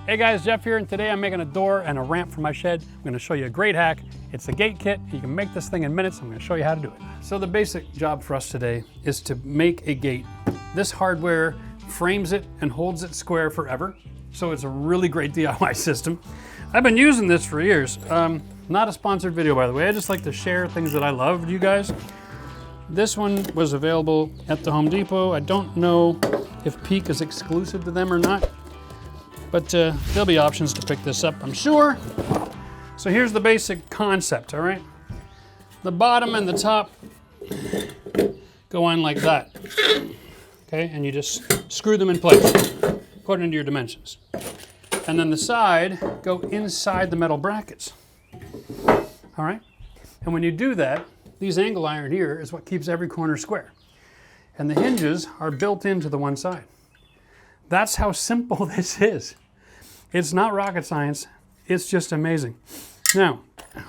Hey guys, Jeff here, and today I'm making a door and a ramp for my shed. I'm going to show you a great hack. It's a gate kit. You can make this thing in minutes. I'm going to show you how to do it. So the basic job for us today is to make a gate. This hardware frames it and holds it square forever. So it's a really great DIY system. I've been using this for years. Not a sponsored video, by the way. I just like to share things that I love with you guys. This one was available at the Home Depot. I don't know if Peak is exclusive to them or not. But there'll be options to pick this up, I'm sure. So here's the basic concept, all right? The bottom and the top go on like that, okay? And you just screw them in place according to your dimensions. And then the side go inside the metal brackets, all right? And when you do that, these angle iron here is what keeps every corner square. And the hinges are built into the one side. That's how simple this is. It's not rocket science, it's just amazing. Now,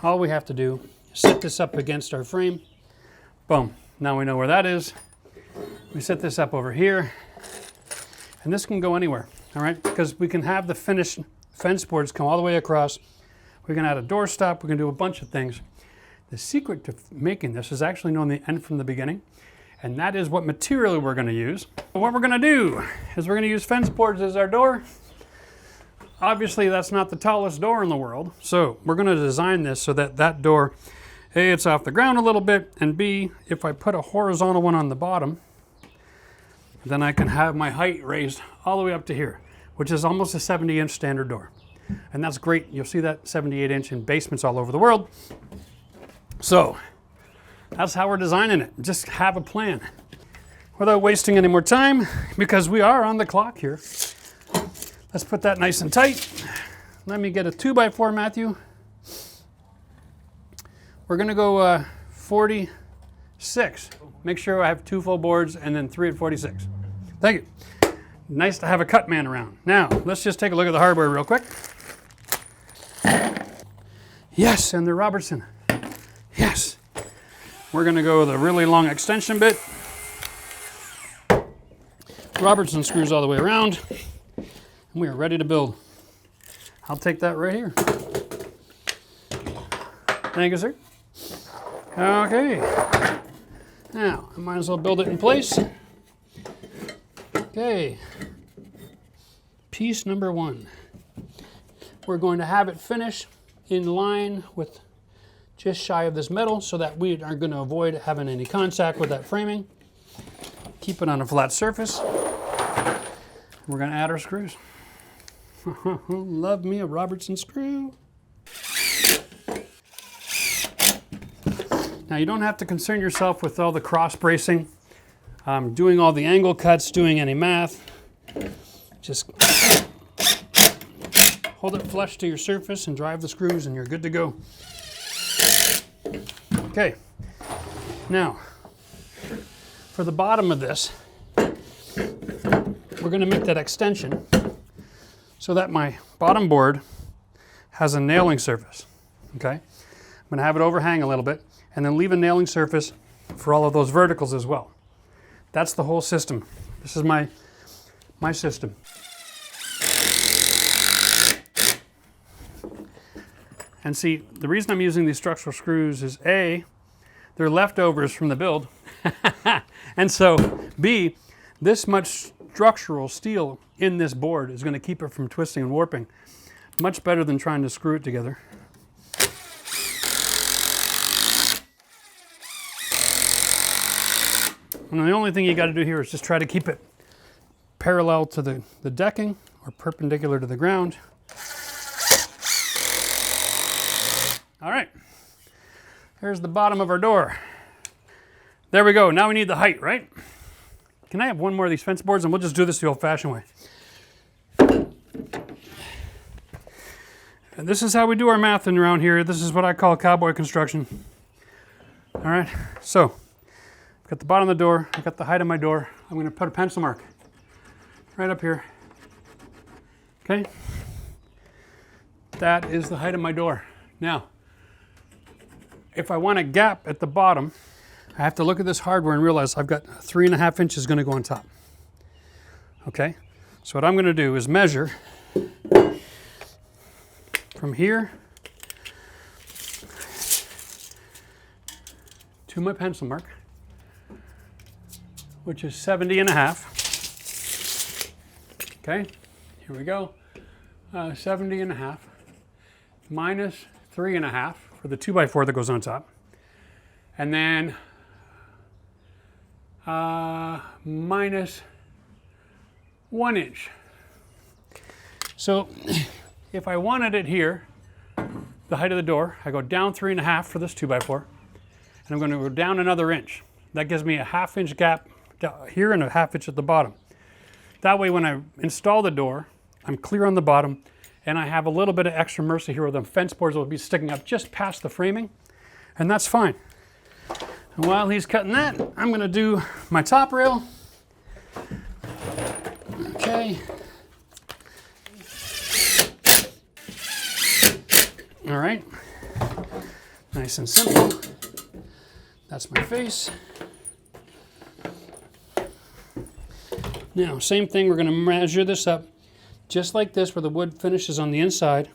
all we have to do is set this up against our frame. Boom, now we know where that is. We set this up over here, and this can go anywhere, all right? Because we can have the finished fence boards come all the way across. We can add a doorstop, we can do a bunch of things. The secret to making this is actually knowing the end from the beginning, and that is what material we're gonna use. What we're gonna do is we're gonna use fence boards as our door. Obviously, that's not the tallest door in the world, so we're going to design this so that that door, A, it's off the ground a little bit, and B, if I put a horizontal one on the bottom, then I can have my height raised all the way up to here, which is almost a 70-inch standard door. And that's great. You'll see that 78-inch in basements all over the world. So that's how we're designing it. Just have a plan. Without wasting any more time, because we are on the clock here. Let's put that nice and tight. Let me get a 2x4, Matthew. We're gonna go 46. Make sure I have 2 full boards and then 3 at 46. Thank you. Nice to have a cut man around. Now, let's just take a look at the hardware real quick. Yes, and the Robertson. Yes. We're gonna go with a really long extension bit. Robertson screws all the way around. We are ready to build. I'll take that right here. Thank you, sir. Okay. Now, I might as well build it in place. Okay. Piece number 1. We're going to have it finish in line with just shy of this metal so that we are going to avoid having any contact with that framing. Keep it on a flat surface. We're going to add our screws. Love me a Robertson screw. Now you don't have to concern yourself with all the cross bracing, doing all the angle cuts, doing any math. Just hold it flush to your surface and drive the screws and you're good to go. Okay, now for the bottom of this, we're going to make that extension so that my bottom board has a nailing surface, okay? I'm gonna have it overhang a little bit and then leave a nailing surface for all of those verticals as well. That's the whole system. This is my system. And see, the reason I'm using these structural screws is A, they're leftovers from the build, and so B, this much structural steel in this board is going to keep it from twisting and warping. Much better than trying to screw it together. And the only thing you got to do here is just try to keep it parallel to the decking or perpendicular to the ground. All right, here's the bottom of our door. There we go. Now we need the height, right? Can I have one more of these fence boards and we'll just do this the old-fashioned way. And this is how we do our math around here. This is what I call cowboy construction. All right, so I've got the bottom of the door, I've got the height of my door. I'm gonna put a pencil mark right up here, okay? That is the height of my door. Now, if I want a gap at the bottom, I have to look at this hardware and realize I've got 3.5 inches going to go on top. Okay, so what I'm going to do is measure from here to my pencil mark, which is 70.5. Okay, here we go. 70.5 minus 3.5 for the 2x4 that goes on top. And then minus 1 inch. So if I wanted it here, the height of the door, I go down 3.5 for this 2x4, and I'm going to go down another inch. That gives me a 1/2 inch gap here and a 1/2 inch at the bottom. That way when I install the door, I'm clear on the bottom, and I have a little bit of extra mercy here where the fence boards will be sticking up just past the framing, and that's fine. And while he's cutting that, I'm going to do my top rail. Okay. All right. Nice and simple. That's my face. Now, same thing, we're going to measure this up just like this where the wood finishes on the inside.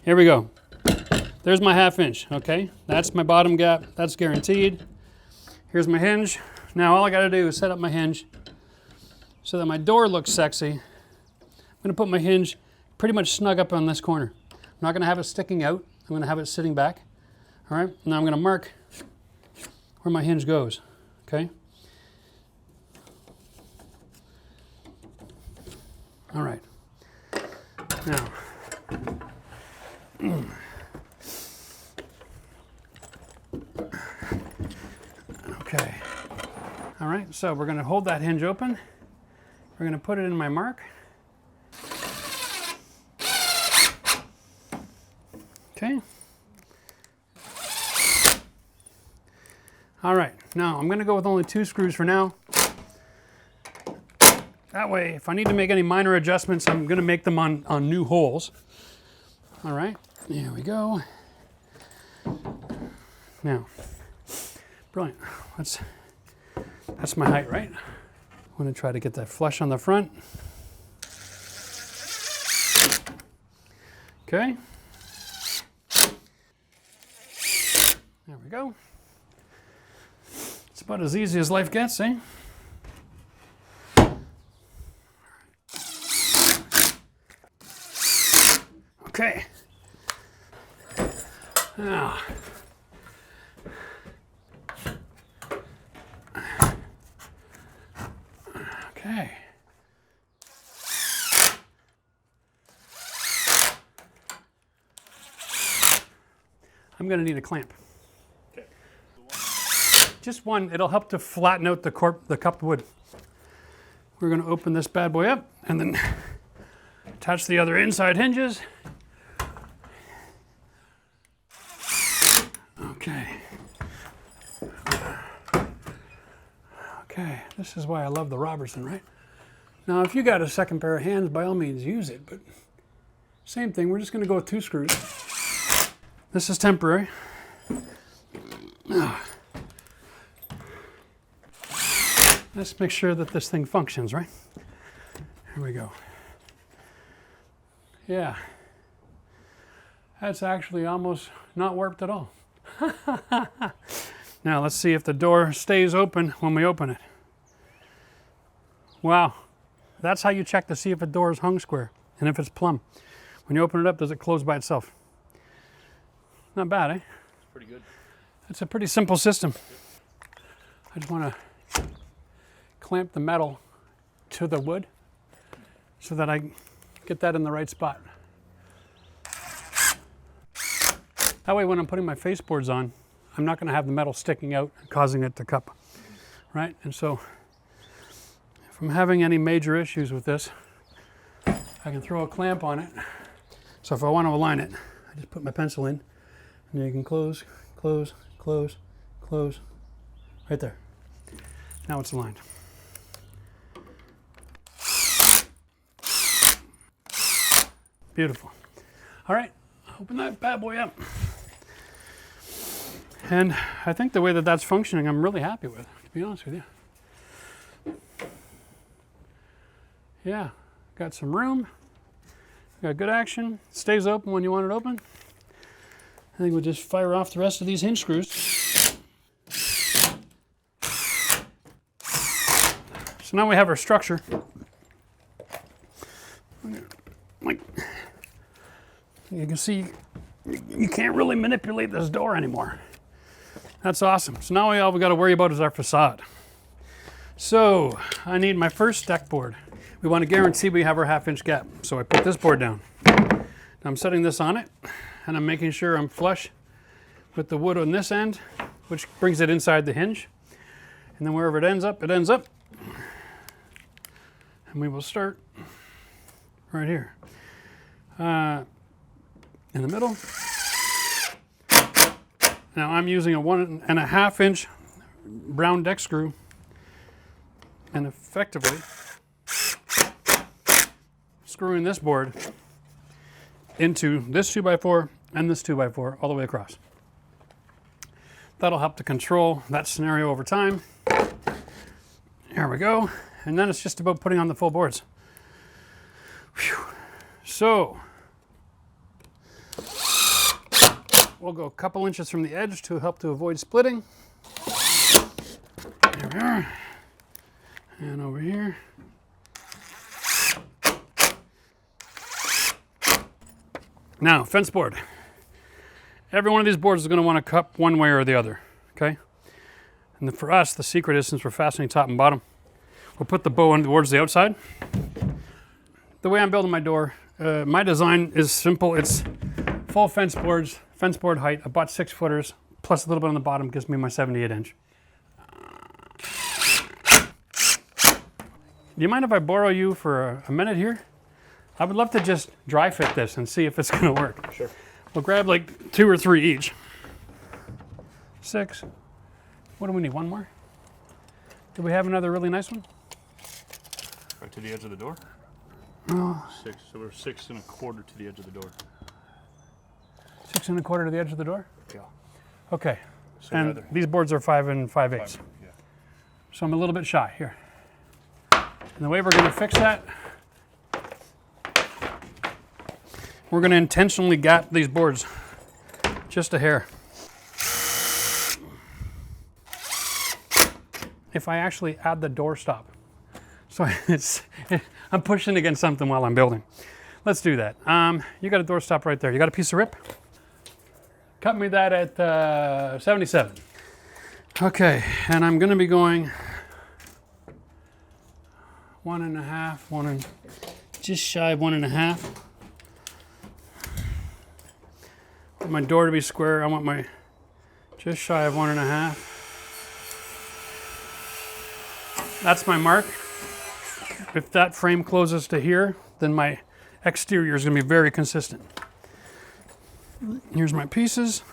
Here we go. There's my 1/2 inch, okay? That's my bottom gap, that's guaranteed. Here's my hinge. Now all I gotta do is set up my hinge so that my door looks sexy. I'm gonna put my hinge pretty much snug up on this corner. I'm not gonna have it sticking out, I'm gonna have it sitting back. All right, now I'm gonna mark where my hinge goes, okay? All right, now, okay. All right, so we're going to hold that hinge open. We're going to put it in my mark. Okay. All right, now I'm going to go with only 2 screws for now. That way, if I need to make any minor adjustments, I'm going to make them on new holes. All right, here we go. Now, brilliant. That's my height, right? I'm going to try to get that flush on the front. Okay. There we go. It's about as easy as life gets, eh? Okay. Now, okay. I'm going to need a clamp. Okay. Just one. It'll help to flatten out the cupped wood. We're going to open this bad boy up and then attach the other inside hinges. Okay. Okay, this is why I love the Robertson, right? Now, if you got a second pair of hands, by all means use it, but same thing, we're just going to go with 2 screws. This is temporary. Let's make sure that this thing functions, right? Here we go. Yeah. That's actually almost not warped at all. Now let's see if the door stays open when we open it. Wow, that's how you check to see if a door is hung square and if it's plumb. When you open it up, does it close by itself? Not bad, eh? Pretty good. It's a pretty simple system. I just want to clamp the metal to the wood so that I get that in the right spot. That way when I'm putting my faceboards on, I'm not going to have the metal sticking out and causing it to cup, right? And so if I'm having any major issues with this, I can throw a clamp on it. So if I want to align it, I just put my pencil in, and then you can close, close, close, close, right there. Now it's aligned. Beautiful. All right, open that bad boy up. And I think the way that that's functioning, I'm really happy with, to be honest with you. Yeah, got some room. Got good action. Stays open when you want it open. I think we'll just fire off the rest of these hinge screws. So now we have our structure. Like you can see, you can't really manipulate this door anymore. That's awesome. So now all we got to worry about is our facade. So I need my first deck board. We want to guarantee we have our 1/2 inch gap. So I put this board down. I'm setting this on it, and I'm making sure I'm flush with the wood on this end, which brings it inside the hinge. And then wherever it ends up, it ends up. And we will start right here. In the middle. Now I'm using a 1.5 inch round deck screw, and effectively screwing this board into this 2x4 and this 2x4 all the way across. That'll help to control that scenario over time. Here we go. And then it's just about putting on the full boards. Whew. So we'll go a couple inches from the edge to help to avoid splitting. There we are. And over here. Now, fence board. Every one of these boards is going to want to cup one way or the other, okay? And for us, the secret is, since we're fastening top and bottom, we'll put the bow on towards the outside. The way I'm building my door, my design is simple. It's full fence boards, fence board height, about 6 footers, plus a little bit on the bottom gives me my 78 inch. Do you mind if I borrow you for a minute here? I would love to just dry fit this and see if it's going to work. Sure. We'll grab like 2 or 3 each. 6. What do we need? One more? Do we have another really nice one? Right to the edge of the door? Oh. 6. So we're 6 1/4 to the edge of the door. 6 1/4 to the edge of the door? Yeah. Okay. So And these boards are 5 5/8. Yeah. So I'm a little bit shy here. And the way we're going to fix that, we're going to intentionally gap these boards just a hair. If I actually add the door stop. So I'm pushing against something while I'm building. Let's do that. You got a door stop right there. You got a piece of rip? Cut me that at 77. Okay, and I'm going to be going 1.5, just shy of 1.5. Want my door to be square. I want my just shy of 1.5. That's my mark. If that frame closes to here, then my exterior is going to be very consistent. Here's my pieces.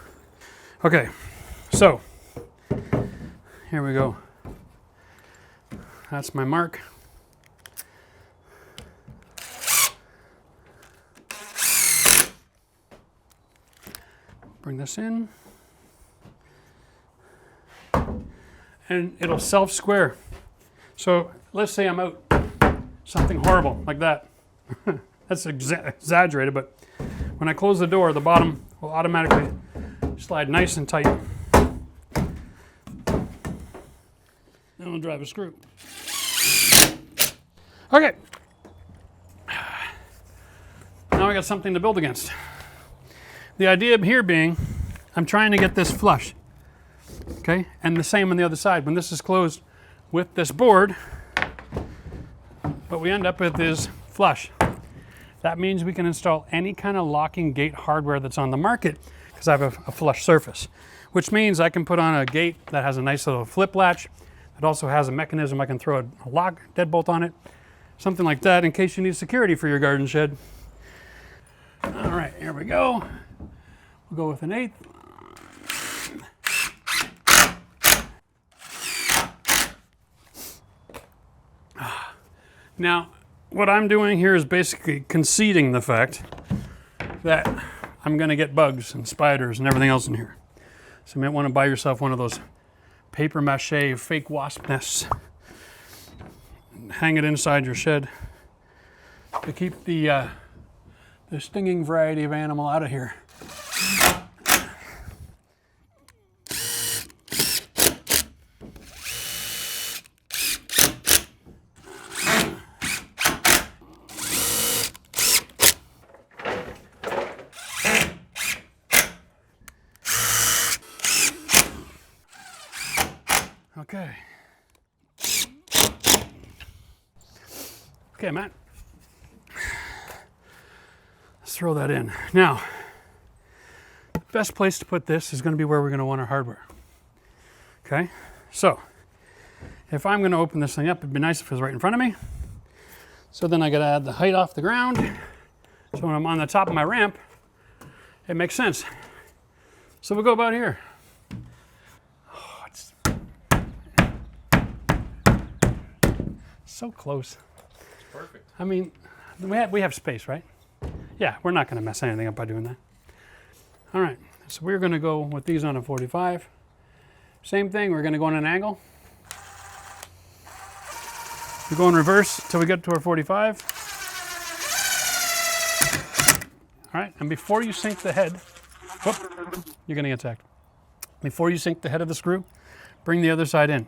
Okay, so here we go. That's my mark. Bring this in. And it'll self-square. So let's say I'm out something horrible like that. That's exaggerated, but when I close the door, the bottom will automatically slide nice and tight. Then I'll drive a screw. Okay. Now I got something to build against. The idea here being, I'm trying to get this flush, okay? And the same on the other side. When this is closed with this board, what we end up with is flush. That means we can install any kind of locking gate hardware that's on the market because I have a flush surface, which means I can put on a gate that has a nice little flip latch. It also has a mechanism I can throw a lock deadbolt on it, something like that in case you need security for your garden shed. All right, here we go. We'll go with 1/8. Now, what I'm doing here is basically conceding the fact that I'm going to get bugs and spiders and everything else in here. So you might want to buy yourself one of those paper mache fake wasp nests and hang it inside your shed. to keep the stinging variety of animal out of here. Okay. Okay, Matt. Let's throw that in. Now, the best place to put this is going to be where we're going to want our hardware. Okay? So, if I'm going to open this thing up, it'd be nice if it was right in front of me. So then I got to add the height off the ground. So when I'm on the top of my ramp, it makes sense. So we'll go about here. Oh, it's so close. Perfect. I mean, we have space, right? Yeah, we're not going to mess anything up by doing that. All right, so we're going to go with these on a 45. Same thing, we're going to go on an angle. We go in reverse until we get to our 45. All right, and before you sink the head, whoop, you're going to get attacked. Before you sink the head of the screw, bring the other side in.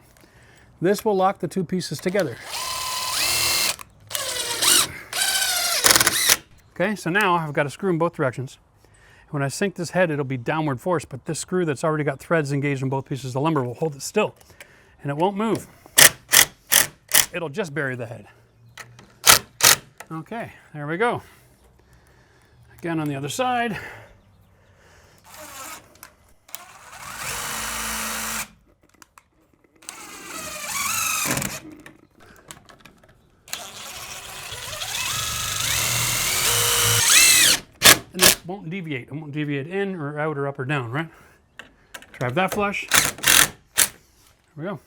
This will lock the two pieces together. Okay, so now I've got a screw in both directions. When I sink this head, it'll be downward force, but this screw that's already got threads engaged in both pieces of lumber will hold it still, and it won't move. It'll just bury the head. Okay, there we go. Again on the other side. And it won't deviate. It won't deviate in or out or up or down, right? Drive that flush. There we go.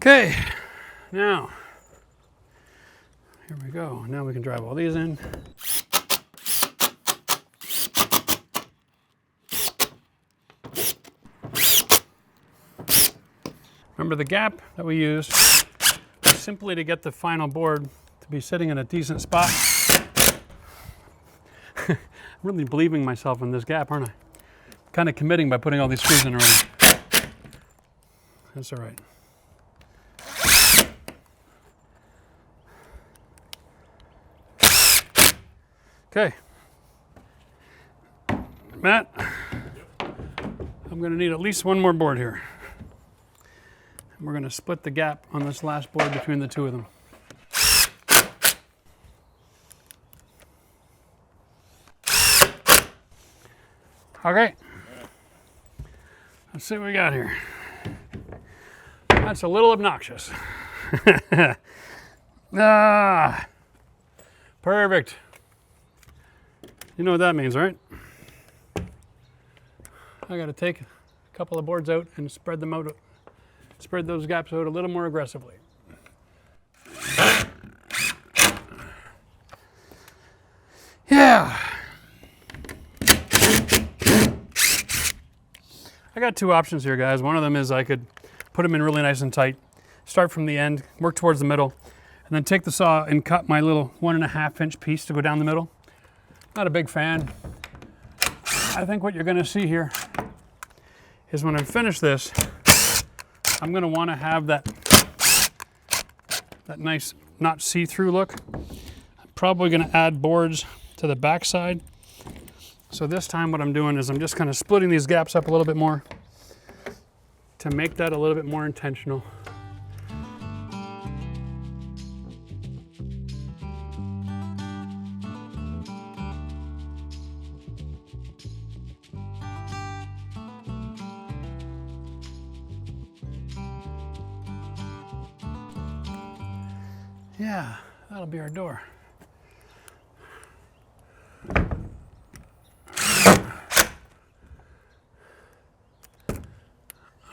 Okay, now, here we go. Now we can drive all these in. Remember the gap that we used was simply to get the final board to be sitting in a decent spot. I'm really believing myself in this gap, aren't I? Kind of committing by putting all these screws in already. That's all right. Okay, Matt, I'm going to need at least one more board here. And we're going to split the gap on this last board between the two of them. Okay, let's see what we got here. That's a little obnoxious. Ah, perfect. You know what that means, right? I got to take a couple of boards out and spread them out, spread those gaps out a little more aggressively. Yeah. I got two options here, guys. One of them is I could put them in really nice and tight, start from the end, work towards the middle, and then take the saw and cut my little 1.5 inch piece to go down the middle. Not a big fan. I think what you're going to see here is when I finish this, I'm going to want to have that nice, not see-through look. I'm probably going to add boards to the back side. So this time what I'm doing is I'm just kind of splitting these gaps up a little bit more to make that a little bit more intentional. Yeah, that'll be our door.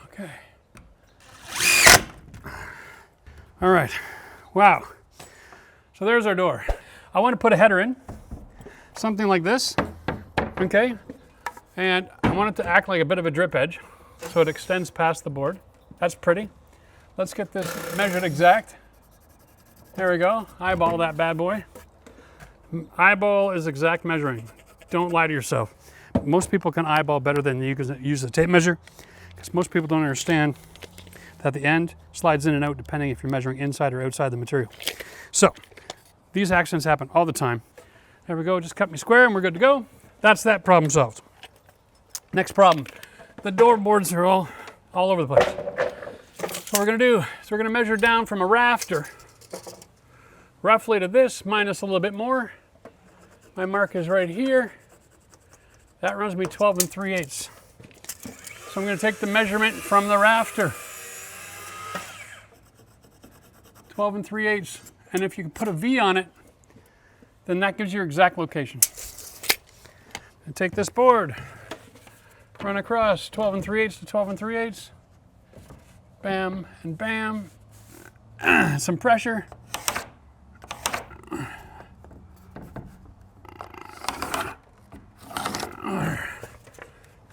Okay. All right. Wow. So there's our door. I want to put a header in, something like this, okay? And I want it to act like a bit of a drip edge, so it extends past the board. That's pretty. Let's get this measured exact. There we go. Eyeball that bad boy. Eyeball is exact measuring. Don't lie to yourself. Most people can eyeball better than you can use the tape measure, because most people don't understand that the end slides in and out depending if you're measuring inside or outside the material. So these accidents happen all the time. There we go. Just cut me square and we're good to go. That's that problem solved. Next problem. The door boards are all over the place. So what we're going to do is we're going to measure down from a rafter roughly to this, minus a little bit more. My mark is right here. That runs me 12 3/8. So I'm going to take the measurement from the rafter. 12 3/8. And if you can put a V on it, then that gives you your exact location. And take this board, run across 12 3/8 to 12 3/8. Bam and bam. Some pressure.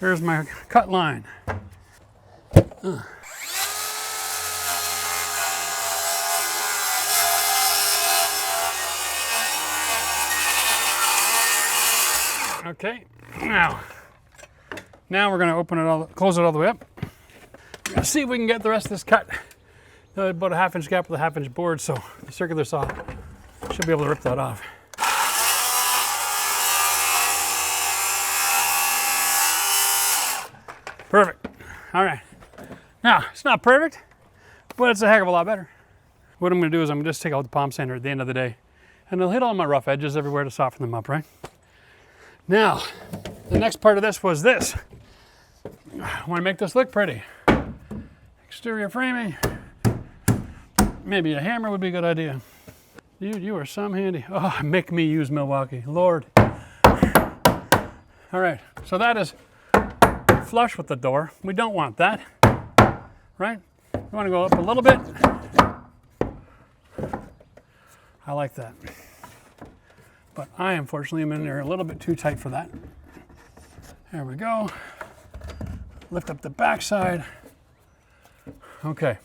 Here's my cut line. Okay, now we're going to open it all, close it all the way up. We're going to see if we can get the rest of this cut. About a 1/2 inch gap with a 1/2 inch board, so the circular saw should be able to rip that off. Perfect. All right. Now, it's not perfect, but it's a heck of a lot better. What I'm going to do is I'm going to just take out the palm sander at the end of the day, and it'll hit all my rough edges everywhere to soften them up, right? Now, the next part of this was this. I want to make this look pretty. Exterior framing. Maybe a hammer would be a good idea. You are some handy. Oh, make me use Milwaukee, Lord. All right, so that is flush with the door. We don't want that, right? We want to go up a little bit. I like that. But I unfortunately am in there a little bit too tight for that. There we go. Lift up the backside. Okay,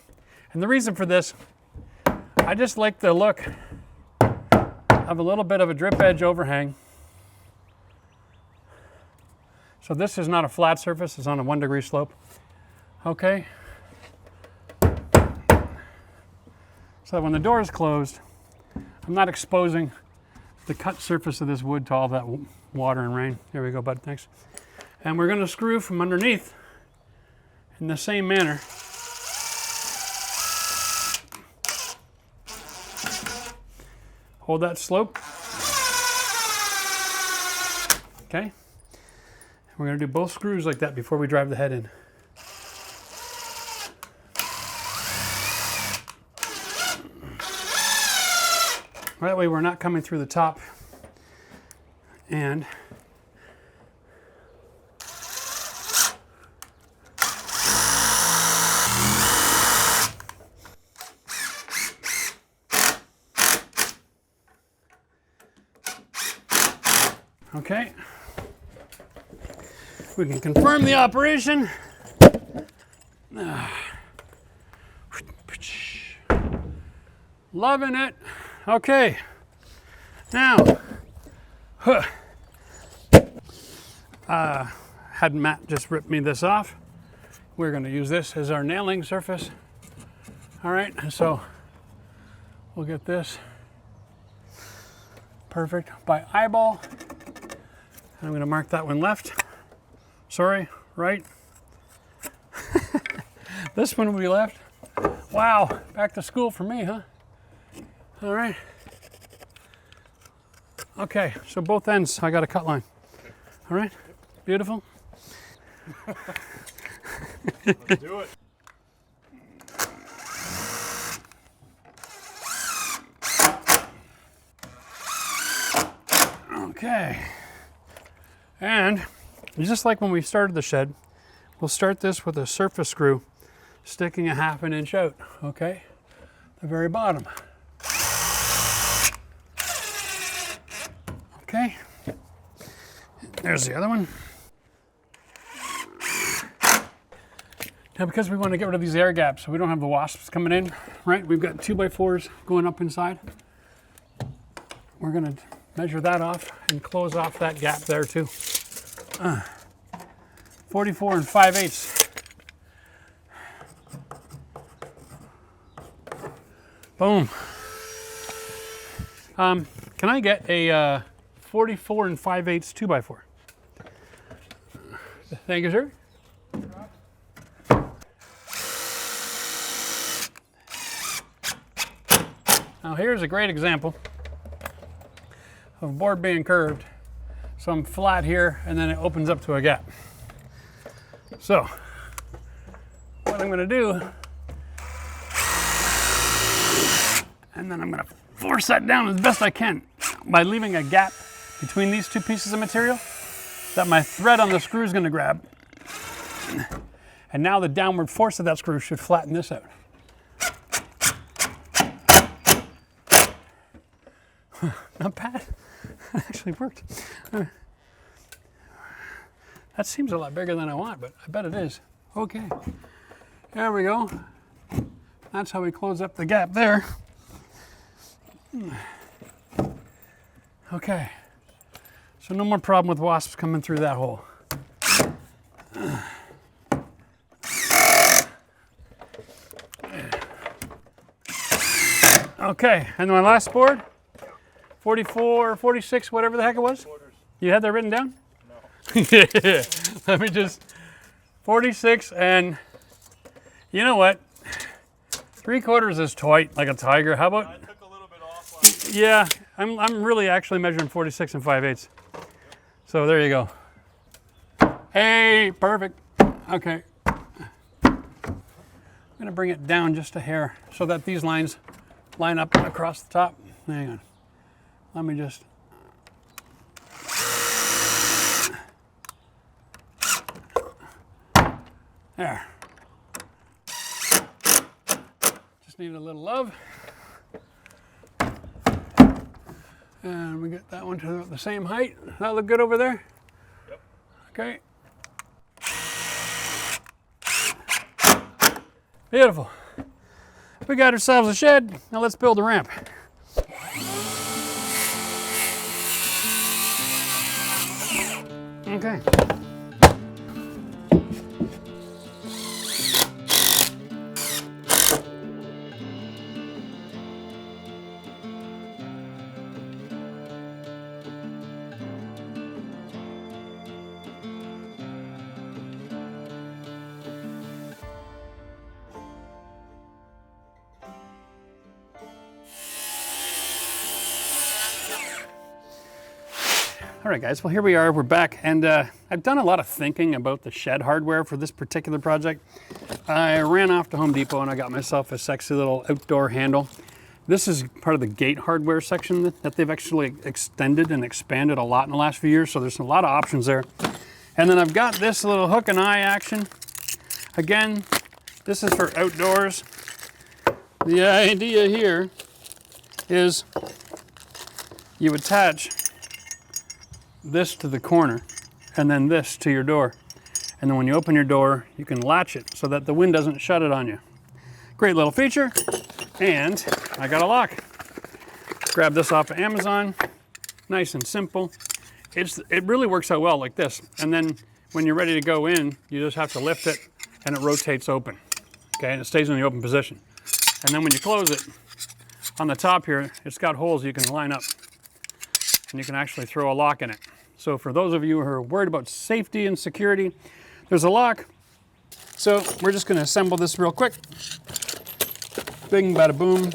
and the reason for this, I just like the look of a little bit of a drip edge overhang. So this is not a flat surface, it's on a 1 degree slope. Okay. So when the door is closed, I'm not exposing the cut surface of this wood to all that water and rain. There we go, bud, thanks. And we're going to screw from underneath in the same manner. Hold that slope. Okay. We're going to do both screws like that before we drive the head in. That way we're not coming through the top. And okay. We can confirm the operation. Loving it. Okay. Now, had Matt just ripped me this off. We're going to use this as our nailing surface. All right, so we'll get this perfect by eyeball. I'm going to mark that one left. Sorry, right. This one will be left. Wow, back to school for me, huh? All right. Okay, so both ends I got a cut line. All right, beautiful. Let's do it. Okay. And just like when we started the shed, we'll start this with a surface screw sticking a 1/2 inch out, okay? The very bottom. Okay. There's the other one. Now, because we want to get rid of these air gaps so we don't have the wasps coming in, right? We've got 2x4s going up inside. We're going to measure that off and close off that gap there too. 44 and 5/8. Boom. Can I get a 44 and 5/8 2x4? Thank you, sir. Now here's a great example of a board being curved. So I'm flat here and then it opens up to a gap. So what I'm going to do, and then I'm going to force that down as best I can by leaving a gap between these two pieces of material that my thread on the screw is going to grab. And now the downward force of that screw should flatten this out. Not bad. That actually worked. That seems a lot bigger than I want, but I bet it is. Okay. There we go. That's how we close up the gap there. Okay. So no more problem with wasps coming through that hole. Okay, and my last board, 44, 46, whatever the heck it was. You had that written down? No. Yeah. Let me just, 46, and you know what? 3/4 is tight, like a tiger. How about? I took a little bit off. Yeah, I'm really actually measuring 46 and 5/8. So there you go. Hey, perfect. Okay. I'm gonna bring it down just a hair so that these lines line up across the top. Hang on. Let me just. There. Just need a little love. And we get that one to the same height. Does that look good over there? Yep. Okay. Beautiful. We got ourselves a shed. Now let's build a ramp. Okay. All right, guys, well, here we are, we're back, and I've done a lot of thinking about the shed hardware for this particular project. I ran off to Home Depot and I got myself a sexy little outdoor handle. This is part of the gate hardware section that they've actually extended and expanded a lot in the last few years, so there's a lot of options there. And then I've got this little hook and eye action. Again, this is for outdoors. The idea here is you attach this to the corner and then this to your door, and then when you open your door you can latch it so that the wind doesn't shut it on you. Great little feature. And I got a lock. Grab this off of Amazon. Nice and simple. It really works out well like this, and then when you're ready to go in you just have to lift it and it rotates open, okay, and it stays in the open position. And then when you close it, on the top here it's got holes you can line up, and you can actually throw a lock in it. So for those of you who are worried about safety and security, there's a lock. So we're just gonna assemble this real quick. Bing, bada boom.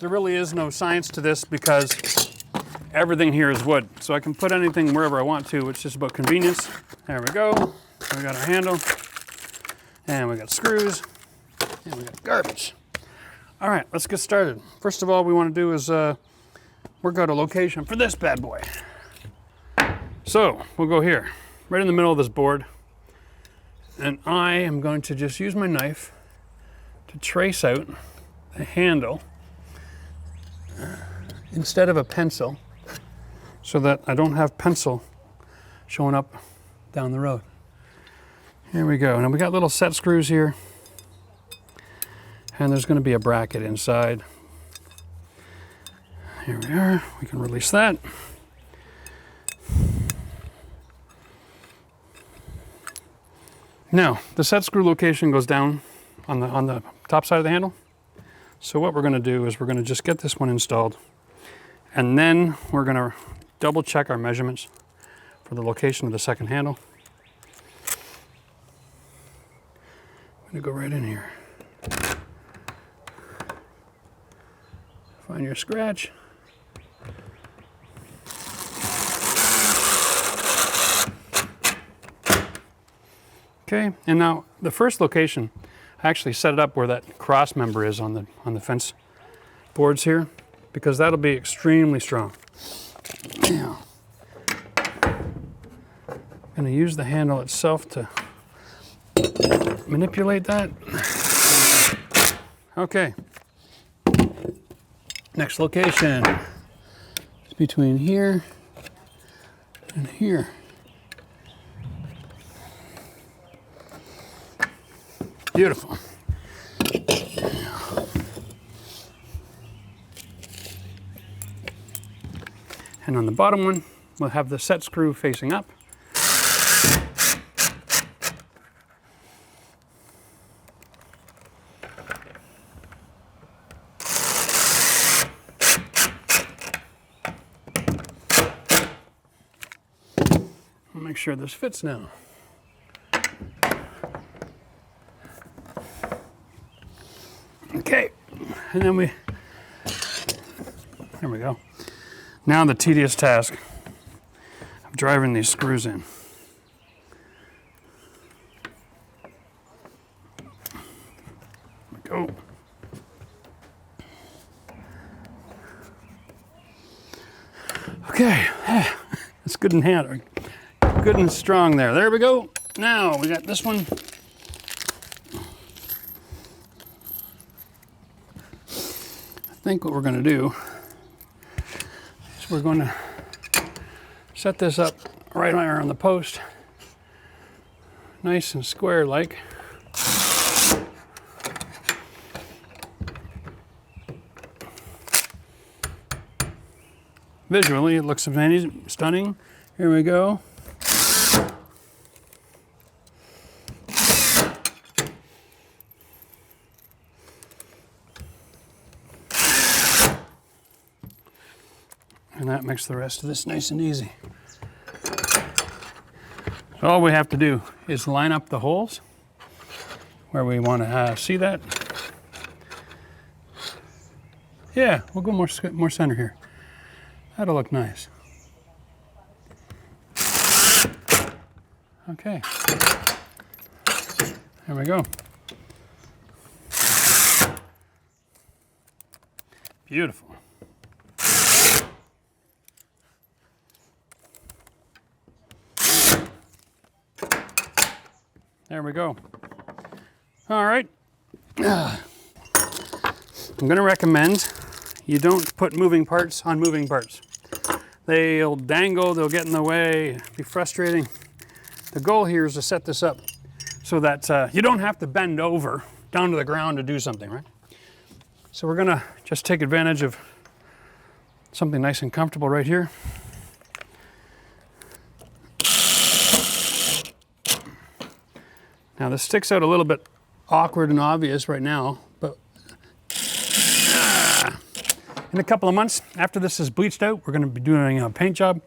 There really is no science to this because everything here is wood. So I can put anything wherever I want to. It's just about convenience. There we go. We got our handle, and we got screws, and we got garbage. All right, let's get started. First of all, we wanna do is work out a location for this bad boy. So we'll go here, right in the middle of this board, and I am going to just use my knife to trace out the handle instead of a pencil, so that I don't have pencil showing up down the road. Here we go. Now we got little set screws here. And there's going to be a bracket inside. Here we are. We can release that. Now, the set screw location goes down on the top side of the handle. So what we're going to do is we're going to just get this one installed, and then we're going to double check our measurements for the location of the second handle. I'm going to go right in here. Find your scratch. Okay, and now the first location, I actually set it up where that cross member is on the fence boards here, because that'll be extremely strong. Now, I'm going to use the handle itself to manipulate that. Okay. Next location is between here and here. Beautiful. And on the bottom one, we'll have the set screw facing up. I'll make sure this fits now. Okay, and then there we go. Now the tedious task of driving these screws in. There we go. Okay, it's good and hand, good and strong there. There we go. Now we got this one. I think what we're going to do is we're going to set this up right on the post, nice and square like. Visually it looks amazing, stunning. Here we go. And that makes the rest of this nice and easy. So all we have to do is line up the holes where we want to see that. Yeah, we'll go more center here. That'll look nice. Okay. There we go. Beautiful. There we go. All right. I'm going to recommend you don't put moving parts on moving parts. They'll dangle, they'll get in the way, be frustrating. The goal here is to set this up so that you don't have to bend over down to the ground to do something, right? So we're going to just take advantage of something nice and comfortable right here. Now this sticks out a little bit awkward and obvious right now, but in a couple of months, after this is bleached out, we're going to be doing a paint job.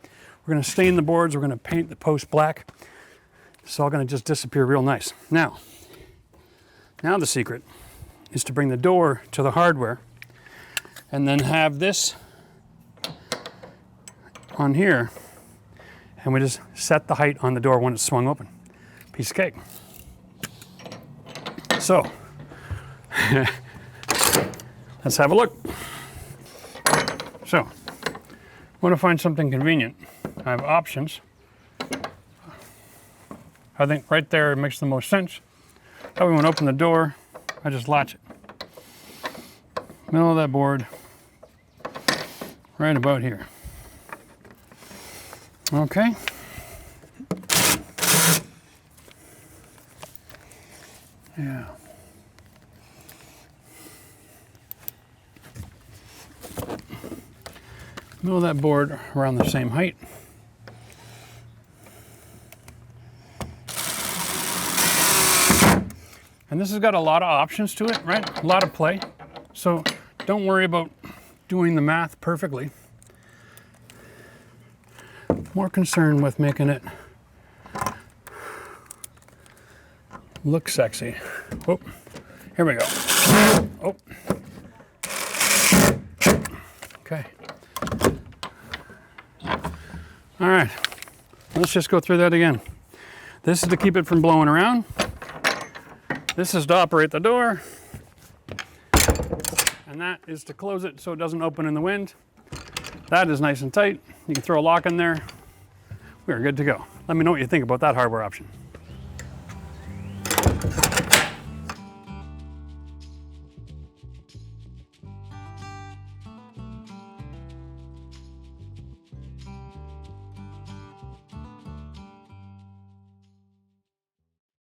We're going to stain the boards, we're going to paint the post black. It's all going to just disappear real nice. Now the secret is to bring the door to the hardware and then have this on here, and we just set the height on the door when it's swung open. Piece of cake. So, let's have a look. So, want to find something convenient. I have options. I think right there it makes the most sense. That way when I open the door, I just latch it. Middle of that board, right about here. Okay. Yeah. Middle of that board around the same height. And this has got a lot of options to it, right? A lot of play. So don't worry about doing the math perfectly. More concerned with making it look sexy. Oh, here we go. Oh. Okay. All right, let's just go through that again. This is to keep it from blowing around. This is to operate the door. And that is to close it so it doesn't open in the wind. That is nice and tight. You can throw a lock in there. We are good to go. Let me know what you think about that hardware option.